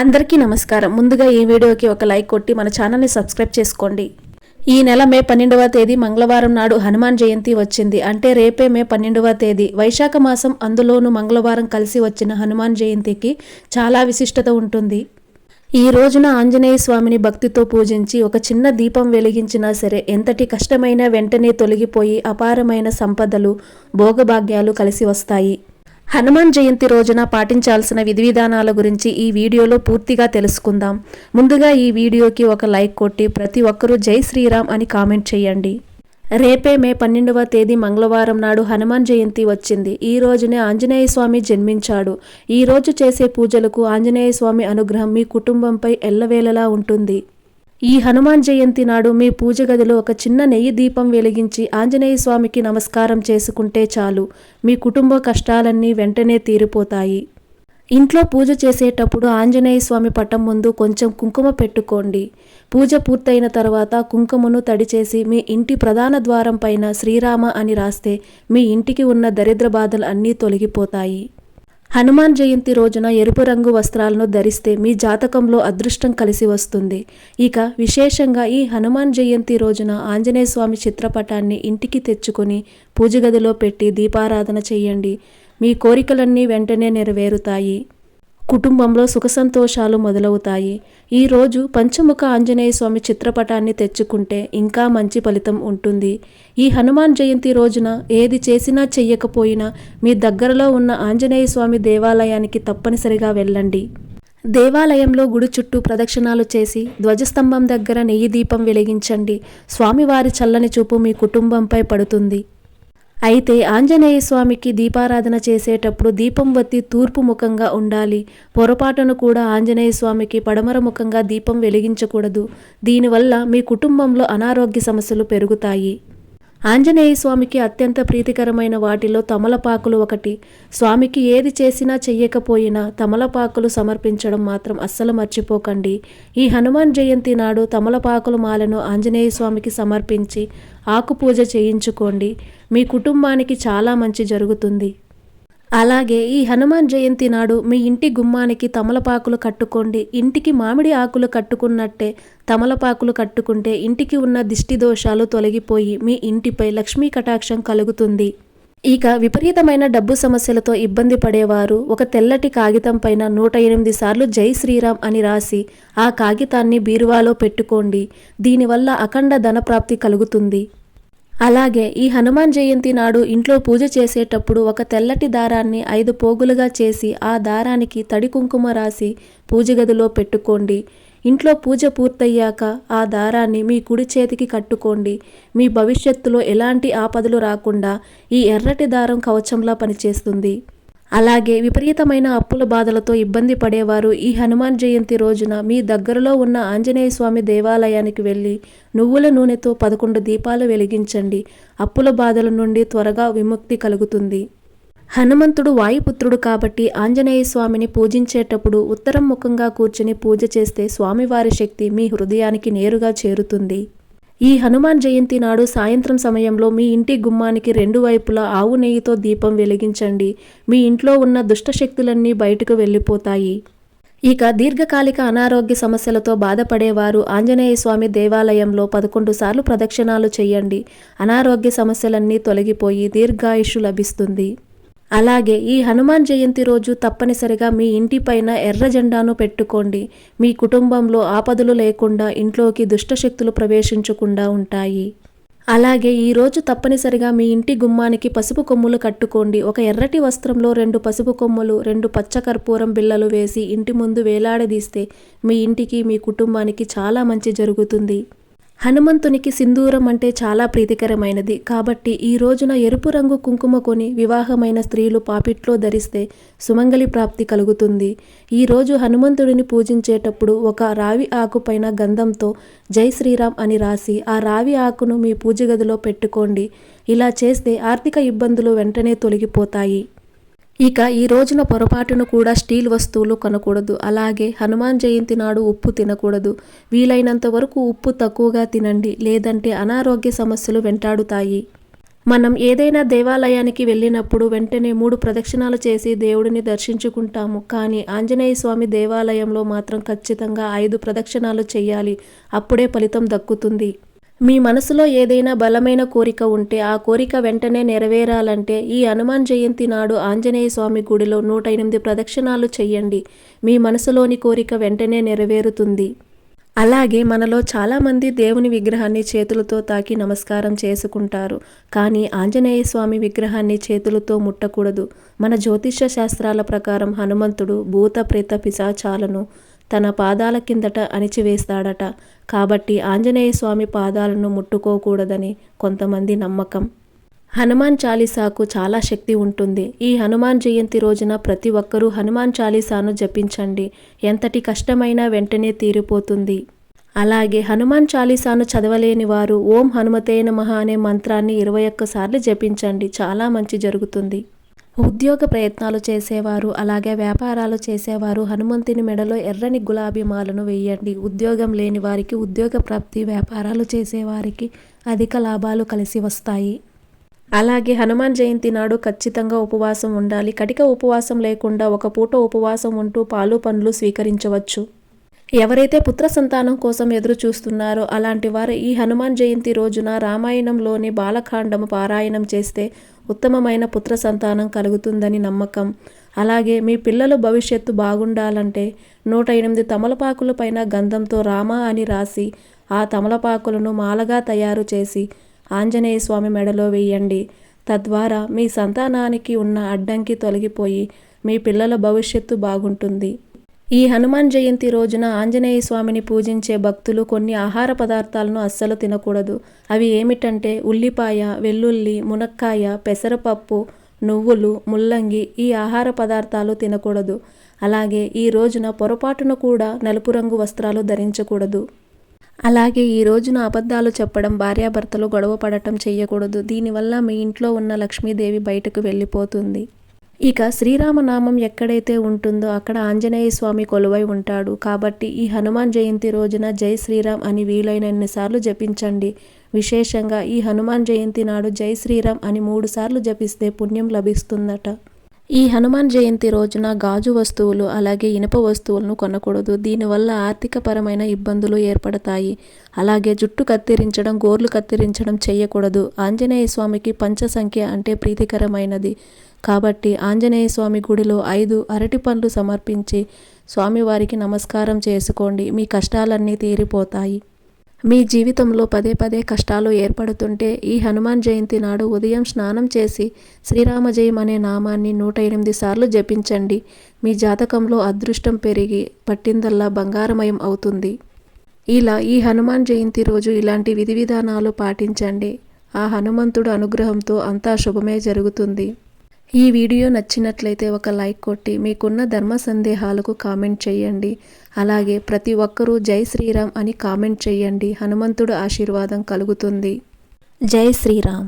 అందరికీ నమస్కారం. ముందుగా ఈ వీడియోకి ఒక లైక్ కొట్టి మన ఛానల్ని సబ్స్క్రైబ్ చేసుకోండి. ఈ నెల మే 12వ తేదీ మంగళవారం నాడు హనుమాన్ జయంతి వచ్చింది. అంటే రేపే మే 12వ తేదీ వైశాఖ మాసం, అందులోనూ మంగళవారం కలిసి వచ్చిన హనుమాన్ జయంతికి చాలా విశిష్టత ఉంటుంది. ఈ రోజున ఆంజనేయ స్వామిని భక్తితో పూజించి ఒక చిన్న దీపం వెలిగించినా సరే ఎంతటి కష్టమైనా వెంటనే తొలగిపోయి అపారమైన సంపదలు, భోగభాగ్యాలు కలిసి వస్తాయి. హనుమాన్ జయంతి రోజున పాటించాల్సిన విధి విధానాల గురించి ఈ వీడియోలో పూర్తిగా తెలుసుకుందాం. ముందుగా ఈ వీడియోకి ఒక లైక్ కొట్టి ప్రతి ఒక్కరూ జై శ్రీరామ్ అని కామెంట్ చేయండి. రేపే మే 12వ తేదీ మంగళవారం నాడు హనుమాన్ జయంతి వచ్చింది. ఈ రోజునే ఆంజనేయ స్వామి జన్మించాడు. ఈ రోజు చేసే పూజలకు ఆంజనేయ స్వామి అనుగ్రహం మీ కుటుంబంపై ఎల్లవేళలా ఉంటుంది. ఈ హనుమాన్ జయంతి నాడు మీ పూజ గదిలో ఒక చిన్న నెయ్యి దీపం వెలిగించి ఆంజనేయ స్వామికి నమస్కారం చేసుకుంటే చాలు, మీ కుటుంబ కష్టాలన్నీ వెంటనే తీరిపోతాయి. ఇంట్లో పూజ చేసేటప్పుడు ఆంజనేయ స్వామి పటం ముందు కొంచెం కుంకుమ పెట్టుకోండి. పూజ పూర్తయిన తర్వాత కుంకుమను తడిచేసి మీ ఇంటి ప్రధాన ద్వారం పైన శ్రీరామ అని రాస్తే మీ ఇంటికి ఉన్న దరిద్ర బాధలు అన్నీ తొలగిపోతాయి. హనుమాన్ జయంతి రోజున ఎరుపు రంగు వస్త్రాలను ధరిస్తే మీ జాతకంలో అదృష్టం కలిసి వస్తుంది. ఇక విశేషంగా ఈ హనుమాన్ జయంతి రోజున ఆంజనేయ స్వామి చిత్రపటాన్ని ఇంటికి తెచ్చుకొని పూజ గదిలో పెట్టి దీపారాధన చేయండి. మీ కోరికలన్నీ వెంటనే నెరవేరుతాయి. కుటుంబంలో సుఖ సంతోషాలు మొదలవుతాయి. ఈరోజు పంచముఖ ఆంజనేయ స్వామి చిత్రపటాన్ని తెచ్చుకుంటే ఇంకా మంచి ఫలితం ఉంటుంది. ఈ హనుమాన్ జయంతి రోజున ఏది చేసినా చెయ్యకపోయినా మీ దగ్గరలో ఉన్న ఆంజనేయ స్వామి దేవాలయానికి తప్పనిసరిగా వెళ్ళండి. దేవాలయంలో గుడి చుట్టూ ప్రదక్షిణాలు చేసి ధ్వజస్తంభం దగ్గర నెయ్యి దీపం వెలిగించండి. స్వామివారి చల్లని చూపు మీ కుటుంబంపై పడుతుంది. అయితే ఆంజనేయ స్వామికి దీపారాధన చేసేటప్పుడు దీపం వత్తి తూర్పు ముఖంగా ఉండాలి. పొరపాటును కూడా ఆంజనేయ స్వామికి పడమర ముఖంగా దీపం వెలిగించకూడదు. దీనివల్ల మీ కుటుంబంలో అనారోగ్య సమస్యలు పెరుగుతాయి. ఆంజనేయ స్వామికి అత్యంత ప్రీతికరమైన వాటిలో తమలపాకులు ఒకటి. స్వామికి ఏది చేసినా చెయ్యకపోయినా తమలపాకులు సమర్పించడం మాత్రం అస్సలు మర్చిపోకండి. ఈ హనుమాన్ జయంతి నాడు తమలపాకుల మాలను ఆంజనేయ స్వామికి సమర్పించి ఆకు పూజ చేయించుకోండి. మీ కుటుంబానికి చాలా మంచి జరుగుతుంది. అలాగే ఈ హనుమాన్ జయంతి నాడు మీ ఇంటి గుమ్మానికి తమలపాకులు కట్టుకోండి. ఇంటికి మామిడి ఆకులు కట్టుకున్నట్టే తమలపాకులు కట్టుకుంటే ఇంటికి ఉన్న దిష్టి దోషాలు తొలగిపోయి మీ ఇంటిపై లక్ష్మీ కటాక్షం కలుగుతుంది. ఇక విపరీతమైన డబ్బు సమస్యలతో ఇబ్బంది పడేవారు ఒక తెల్లటి కాగితం పైన 108 సార్లు జై శ్రీరామ్ అని రాసి ఆ కాగితాన్ని బీరువాలో పెట్టుకోండి. దీనివల్ల అఖండ ధనప్రాప్తి కలుగుతుంది. అలాగే ఈ హనుమాన్ జయంతి నాడు ఇంట్లో పూజ చేసేటప్పుడు ఒక తెల్లటి దారాన్ని 5 పోగులుగా చేసి ఆ దారానికి తడి కుంకుమ రాసి పూజ గదిలో పెట్టుకోండి. ఇంట్లో పూజ పూర్తయ్యాక ఆ దారాన్ని మీ కుడి చేతికి కట్టుకోండి. మీ భవిష్యత్తులో ఎలాంటి ఆపదలు రాకుండా ఈ ఎర్రటి దారం కవచంలా పనిచేస్తుంది. అలాగే విపరీతమైన అప్పుల బాధలతో ఇబ్బంది పడేవారు ఈ హనుమాన్ జయంతి రోజున మీ దగ్గరలో ఉన్న ఆంజనేయ స్వామి దేవాలయానికి వెళ్ళి నువ్వుల నూనెతో 11 దీపాలు వెలిగించండి. అప్పుల బాధల నుండి త్వరగా విముక్తి కలుగుతుంది. హనుమంతుడు వాయుపుత్రుడు కాబట్టి ఆంజనేయ స్వామిని పూజించేటప్పుడు ఉత్తరం ముఖంగా కూర్చుని పూజ చేస్తే స్వామివారి శక్తి మీ హృదయానికి నేరుగా చేరుతుంది. ఈ హనుమాన్ జయంతి నాడు సాయంత్రం సమయంలో మీ ఇంటి గుమ్మానికి 2 వైపులా ఆవు నెయ్యితో దీపం వెలిగించండి. మీ ఇంట్లో ఉన్న దుష్టశక్తులన్నీ బయటకు వెళ్ళిపోతాయి. ఇక దీర్ఘకాలిక అనారోగ్య సమస్యలతో బాధపడేవారు ఆంజనేయ స్వామి దేవాలయంలో 11 సార్లు ప్రదక్షిణాలు చేయండి. అనారోగ్య సమస్యలన్నీ తొలగిపోయి దీర్ఘాయుష్షు లభిస్తుంది. అలాగే ఈ హనుమాన్ జయంతి రోజు తప్పనిసరిగా మీ ఇంటి పైన ఎర్ర జెండాను పెట్టుకోండి. మీ కుటుంబంలో ఆపదలు లేకుండా ఇంట్లోకి దుష్టశక్తులు ప్రవేశించకుండా ఉంటాయి. అలాగే ఈరోజు తప్పనిసరిగా మీ ఇంటి గుమ్మానికి పసుపు కొమ్ములు కట్టుకోండి. ఒక ఎర్రటి వస్త్రంలో 2 పసుపు కొమ్ములు, 2 పచ్చ కర్పూరం బిళ్ళలు వేసి ఇంటి ముందు వేలాడదీస్తే మీ ఇంటికి, మీ కుటుంబానికి చాలా మంచి జరుగుతుంది. హనుమంతునికి సింధూరం అంటే చాలా ప్రీతికరమైనది కాబట్టి ఈ రోజున ఎరుపు రంగు కుంకుమ కొని వివాహమైన స్త్రీలు పాపిట్లో ధరిస్తే సుమంగళి ప్రాప్తి కలుగుతుంది. ఈరోజు హనుమంతుడిని పూజించేటప్పుడు ఒక రావి ఆకు పైన గంధంతో జై శ్రీరామ్ అని రాసి ఆ రావి ఆకును మీ పూజ గదిలో పెట్టుకోండి. ఇలా చేస్తే ఆర్థిక ఇబ్బందులు వెంటనే తొలగిపోతాయి. ఇక ఈ రోజున పొరపాటును కూడా స్టీల్ వస్తువులు కొనకూడదు. అలాగే హనుమాన్ జయంతి నాడు ఉప్పు తినకూడదు. వీలైనంత వరకు ఉప్పు తక్కువగా తినండి, లేదంటే అనారోగ్య సమస్యలు వెంటాడుతాయి. మనం ఏదైనా దేవాలయానికి వెళ్ళినప్పుడు వెంటనే 3 ప్రదక్షిణాలు చేసి దేవుడిని దర్శించుకుంటాము. కానీ ఆంజనేయ స్వామి దేవాలయంలో మాత్రం ఖచ్చితంగా 5 ప్రదక్షిణాలు చేయాలి. అప్పుడే ఫలితం దక్కుతుంది. మీ మనసులో ఏదైనా బలమైన కోరిక ఉంటే ఆ కోరిక వెంటనే నెరవేరాలంటే ఈ హనుమాన్ జయంతి నాడు ఆంజనేయ స్వామి గుడిలో 108 ప్రదక్షిణాలు చెయ్యండి. మీ మనసులోని కోరిక వెంటనే నెరవేరుతుంది. అలాగే మనలో చాలామంది దేవుని విగ్రహాన్ని చేతులతో తాకి నమస్కారం చేసుకుంటారు. కానీ ఆంజనేయ స్వామి విగ్రహాన్ని చేతులతో ముట్టకూడదు. మన జ్యోతిష్య శాస్త్రాల ప్రకారం హనుమంతుడు భూత ప్రేత పిశాచాలను తన పాదాల కిందట అణిచివేస్తాడట. కాబట్టి ఆంజనేయ స్వామి పాదాలను ముట్టుకోకూడదని కొంతమంది నమ్మకం. హనుమాన్ చాలీసాకు చాలా శక్తి ఉంటుంది. ఈ హనుమాన్ జయంతి రోజున ప్రతి ఒక్కరూ హనుమాన్ చాలీసాను జపించండి. ఎంతటి కష్టమైనా వెంటనే తీరిపోతుంది. అలాగే హనుమాన్ చాలీసాను చదవలేని వారు ఓం హనుమతే నమః అనే మంత్రాన్ని 21 సార్లు జపించండి. చాలా మంచి జరుగుతుంది. ఉద్యోగ ప్రయత్నాలు చేసేవారు అలాగే వ్యాపారాలు చేసేవారు హనుమంతుని మెడలో ఎర్రని గులాబీ మాలను వేయండి. ఉద్యోగం లేని వారికి ఉద్యోగ ప్రాప్తి, వ్యాపారాలు చేసేవారికి అధిక లాభాలు కలిసి వస్తాయి. అలాగే హనుమాన్ జయంతి నాడు ఖచ్చితంగా ఉపవాసం ఉండాలి. కటిక ఉపవాసం లేకుండా ఒక పూట ఉపవాసం ఉంటూ పాలు పండ్లు స్వీకరించవచ్చు. ఎవరైతే పుత్ర సంతానం కోసం ఎదురు చూస్తున్నారో అలాంటి వారు ఈ హనుమాన్ జయంతి రోజున రామాయణంలోని బాలకాండము పారాయణం చేస్తే ఉత్తమమైన పుత్ర సంతానం కలుగుతుందని నమ్మకం. అలాగే మీ పిల్లల భవిష్యత్తు బాగుండాలంటే 108 తమలపాకుల పైన గంధంతో రామ అని రాసి ఆ తమలపాకులను మాలగా తయారు చేసి ఆంజనేయ స్వామి మెడలో వేయండి. తద్వారా మీ సంతానానికి ఉన్న అడ్డంకి తొలగిపోయి మీ పిల్లల భవిష్యత్తు బాగుంటుంది. ఈ హనుమాన్ జయంతి రోజున ఆంజనేయ స్వామిని పూజించే భక్తులు కొన్ని ఆహార పదార్థాలను అస్సలు తినకూడదు. అవి ఏమిటంటే ఉల్లిపాయ, వెల్లుల్లి, మునక్కాయ, పెసరపప్పు, నువ్వులు, ముల్లంగి ఈ ఆహార పదార్థాలు తినకూడదు. అలాగే ఈ రోజున పొరపాటున కూడా నలుపు రంగు వస్త్రాలు ధరించకూడదు. అలాగే ఈ రోజున అబద్ధాలు చెప్పడం, భార్యాభర్తలు గొడవ పడటం చేయకూడదు. దీనివల్ల మీ ఇంట్లో ఉన్న లక్ష్మీదేవి బయటకు వెళ్ళిపోతుంది. ఇక శ్రీరామనామం ఎక్కడైతే ఉంటుందో అక్కడ ఆంజనేయ స్వామి కొలువై ఉంటాడు. కాబట్టి ఈ హనుమాన్ జయంతి రోజున జై శ్రీరామ్ అని వీలైనన్ని సార్లు జపించండి. విశేషంగా ఈ హనుమాన్ జయంతి నాడు జై శ్రీరామ్ అని 3 సార్లు జపిస్తే పుణ్యం లభిస్తుందట. ఈ హనుమాన్ జయంతి రోజున గాజు వస్తువులు అలాగే ఇనుప వస్తువులను కొనకూడదు. దీనివల్ల ఆర్థికపరమైన ఇబ్బందులు ఏర్పడతాయి. అలాగే జుట్టు కత్తిరించడం, గోర్లు కత్తిరించడం చేయకూడదు. ఆంజనేయ స్వామికి పంచ సంఖ్య అంటే ప్రీతికరమైనది. కాబట్టి ఆంజనేయ స్వామి గుడిలో 5 అరటి పండ్లు సమర్పించి స్వామివారికి నమస్కారం చేసుకోండి. మీ కష్టాలన్నీ తీరిపోతాయి. మీ జీవితంలో పదే పదే కష్టాలు ఏర్పడుతుంటే ఈ హనుమాన్ జయంతి నాడు ఉదయం స్నానం చేసి శ్రీరామజయం అనే నామాన్ని 108 సార్లు జపించండి. మీ జాతకంలో అదృష్టం పెరిగి పట్టిందల్లా బంగారమయం అవుతుంది. ఇలా ఈ హనుమాన్ జయంతి రోజు ఇలాంటి విధి విధానాలు పాటించండి. ఆ హనుమంతుడు అనుగ్రహంతో అంతా శుభమే జరుగుతుంది. ఈ వీడియో నచ్చినట్లయితే ఒక లైక్ కొట్టి మీకున్న ధర్మ సందేహాలకు కామెంట్ చేయండి. అలాగే ప్రతి ఒక్కరూ జై శ్రీరామ్ అని కామెంట్ చేయండి. హనుమంతుడు ఆశీర్వాదం కలుగుతుంది. జై శ్రీరామ్.